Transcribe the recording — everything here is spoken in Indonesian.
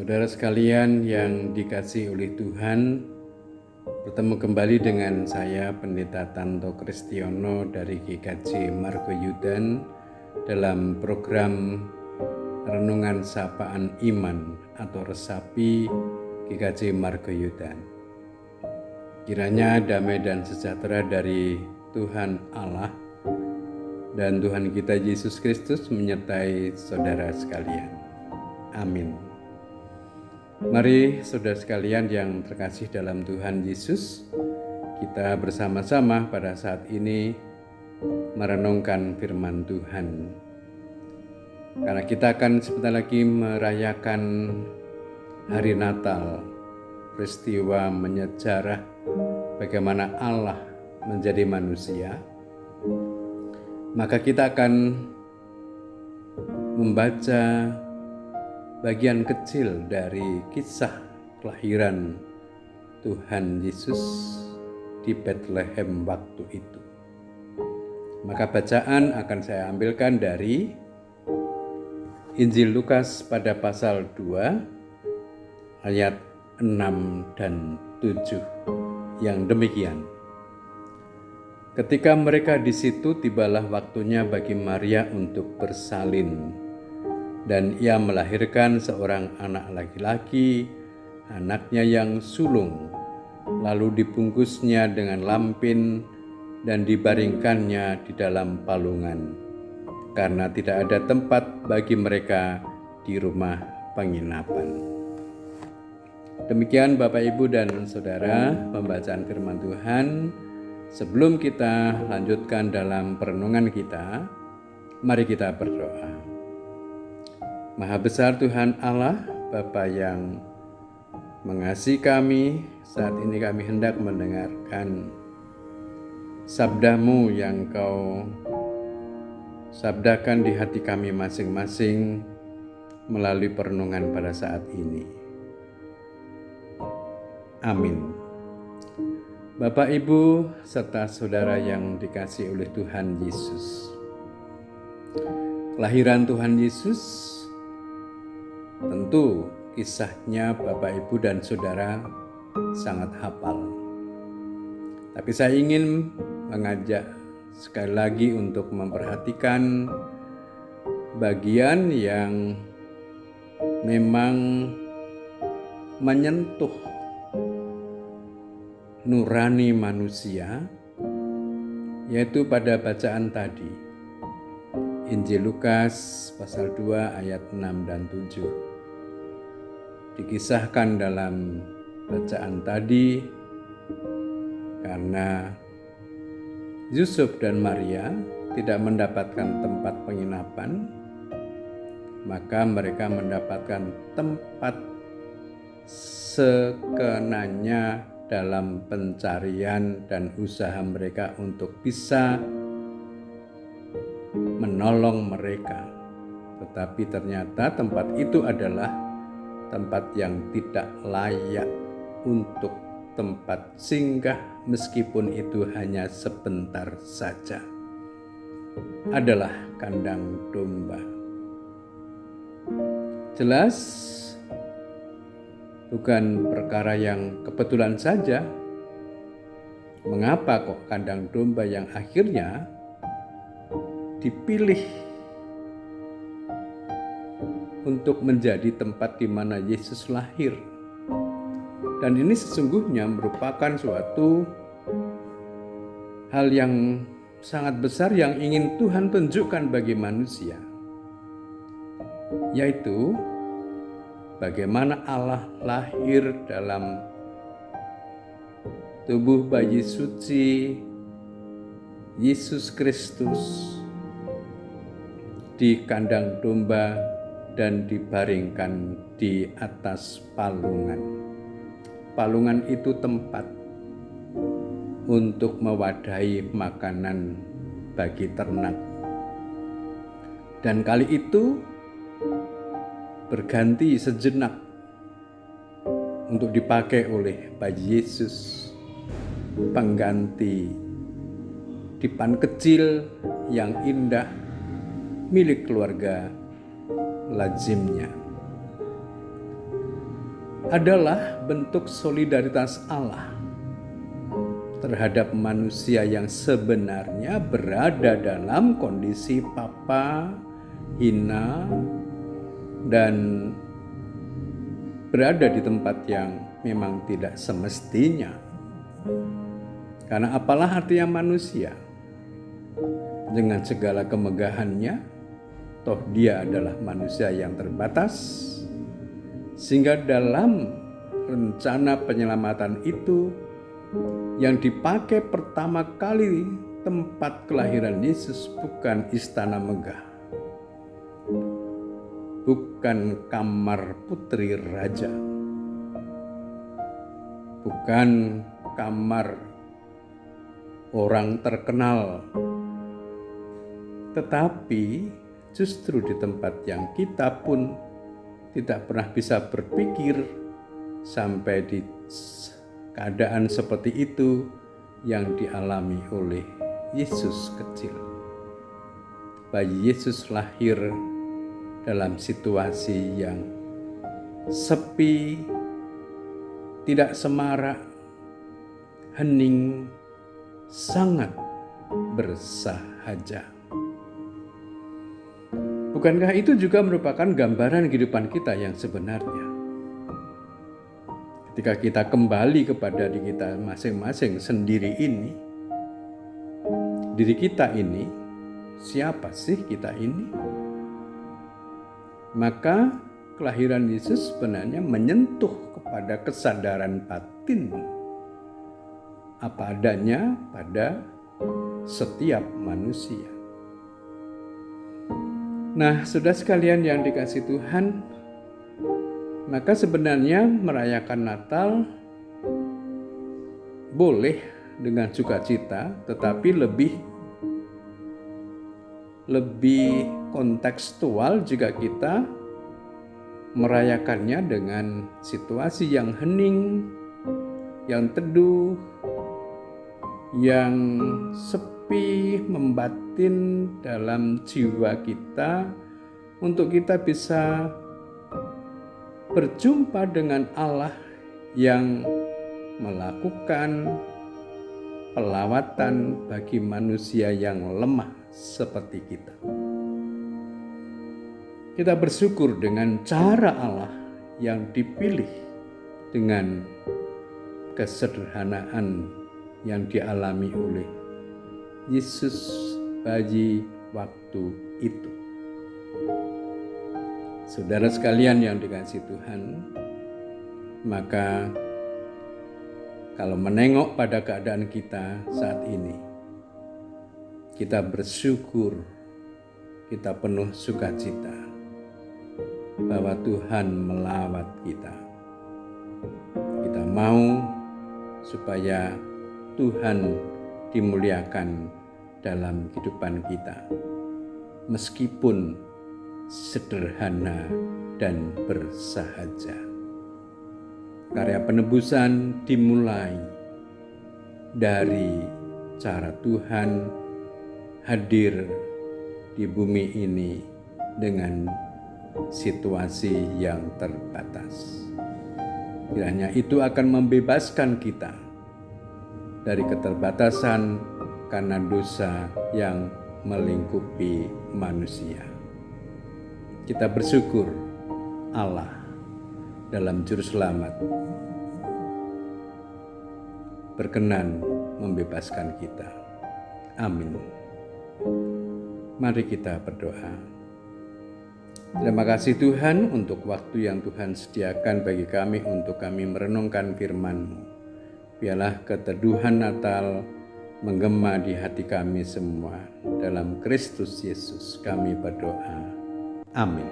Saudara sekalian yang dikasihi oleh Tuhan, bertemu kembali dengan saya Pendeta Tanto Kristiono dari GKJ Margoyudan dalam program Renungan Sapaan Iman atau Resapi GKJ Margoyudan. Kiranya damai dan sejahtera dari Tuhan Allah dan Tuhan kita Yesus Kristus menyertai saudara sekalian. Amin. Mari saudara sekalian yang terkasih dalam Tuhan Yesus, kita bersama-sama pada saat ini merenungkan firman Tuhan. Karena kita akan sebentar lagi merayakan hari Natal, peristiwa menyejarah bagaimana Allah menjadi manusia, maka kita akan membaca bagian kecil dari kisah kelahiran Tuhan Yesus di Bethlehem waktu itu. Maka bacaan akan saya ambilkan dari Injil Lukas pada pasal 2 ayat 6 dan 7 yang demikian. Ketika mereka di situ, tibalah waktunya bagi Maria untuk bersalin. Dan ia melahirkan seorang anak laki-laki, anaknya yang sulung, lalu dibungkusnya dengan lampin dan dibaringkannya di dalam palungan, karena tidak ada tempat bagi mereka di rumah penginapan. Demikian Bapak, Ibu, dan Saudara pembacaan firman Tuhan. Sebelum kita lanjutkan dalam perenungan kita, mari kita berdoa. Maha besar Tuhan Allah, Bapa yang mengasihi kami, saat ini kami hendak mendengarkan sabda-Mu yang Kau sabdakan di hati kami masing-masing melalui perenungan pada saat ini. Amin. Bapak, Ibu, serta saudara yang dikasihi oleh Tuhan Yesus. Kelahiran Tuhan Yesus, tentu kisahnya Bapak, Ibu, dan Saudara sangat hafal. Tapi saya ingin mengajak sekali lagi untuk memperhatikan bagian yang memang menyentuh nurani manusia, yaitu pada bacaan tadi. Injil Lukas pasal 2 ayat 6 dan 7. Dikisahkan dalam bacaan tadi karena Yusuf dan Maria tidak mendapatkan tempat penginapan, maka mereka mendapatkan tempat sekenanya dalam pencarian dan usaha mereka untuk bisa menolong mereka. Tetapi ternyata tempat itu adalah tempat yang tidak layak untuk tempat singgah, meskipun itu hanya sebentar saja. Adalah kandang domba. Jelas bukan perkara yang kebetulan saja. Mengapa kok kandang domba yang akhirnya dipilih untuk menjadi tempat di mana Yesus lahir. Dan ini sesungguhnya merupakan suatu hal yang sangat besar yang ingin Tuhan tunjukkan bagi manusia, yaitu bagaimana Allah lahir dalam tubuh bayi suci Yesus Kristus di kandang domba dan dibaringkan di atas palungan. Palungan itu tempat untuk mewadahi makanan bagi ternak. Dan kali itu berganti sejenak untuk dipakai oleh bayi Yesus, pengganti dipan kecil yang indah milik keluarga lazimnya. adalah bentuk solidaritas Allah terhadap manusia yang sebenarnya berada dalam kondisi papa, hina, dan berada di tempat yang memang tidak semestinya. Karena apalah artinya manusia? Dengan segala kemegahannya, toh dia adalah manusia yang terbatas, sehingga dalam rencana penyelamatan itu yang dipakai pertama kali tempat kelahiran Yesus bukan istana megah, bukan kamar putri raja, bukan kamar orang terkenal, tetapi justru di tempat yang kita pun tidak pernah bisa berpikir sampai di keadaan seperti itu yang dialami oleh Yesus kecil. Bayi Yesus lahir dalam situasi yang sepi, tidak semarak, hening, sangat bersahaja. Bukankah itu juga merupakan gambaran kehidupan kita yang sebenarnya? Ketika kita kembali kepada diri kita masing-masing sendiri ini, diri kita ini, siapa sih kita ini? Maka kelahiran Yesus sebenarnya menyentuh kepada kesadaran batin apa adanya pada setiap manusia. Nah, saudara sekalian yang dikasihi Tuhan, maka sebenarnya merayakan Natal boleh dengan sukacita, tetapi lebih kontekstual jika kita merayakannya dengan situasi yang hening, yang teduh, yang sepi, membatin dalam jiwa kita, untuk kita bisa berjumpa dengan Allah yang melakukan pelawatan bagi manusia yang lemah seperti kita. Kita bersyukur dengan cara Allah yang dipilih dengan kesederhanaan yang dialami oleh Yesus bayi waktu itu. Saudara sekalian yang dikasihi Tuhan, maka kalau menengok pada keadaan kita saat ini, kita bersyukur, kita penuh sukacita bahwa Tuhan melawat kita. Kita mau supaya Tuhan dimuliakan dalam kehidupan kita, meskipun sederhana dan bersahaja. Karya penebusan dimulai dari cara Tuhan hadir di bumi ini dengan situasi yang terbatas. Kiranya itu akan membebaskan kita dari keterbatasan karena dosa yang melingkupi manusia. Kita bersyukur Allah dalam Juru Selamat berkenan membebaskan kita. Amin. Mari kita berdoa. Terima kasih Tuhan untuk waktu yang Tuhan sediakan bagi kami untuk kami merenungkan firman-Mu. Biarlah keteduhan Natal menggema di hati kami semua. Dalam Kristus Yesus kami berdoa. Amin.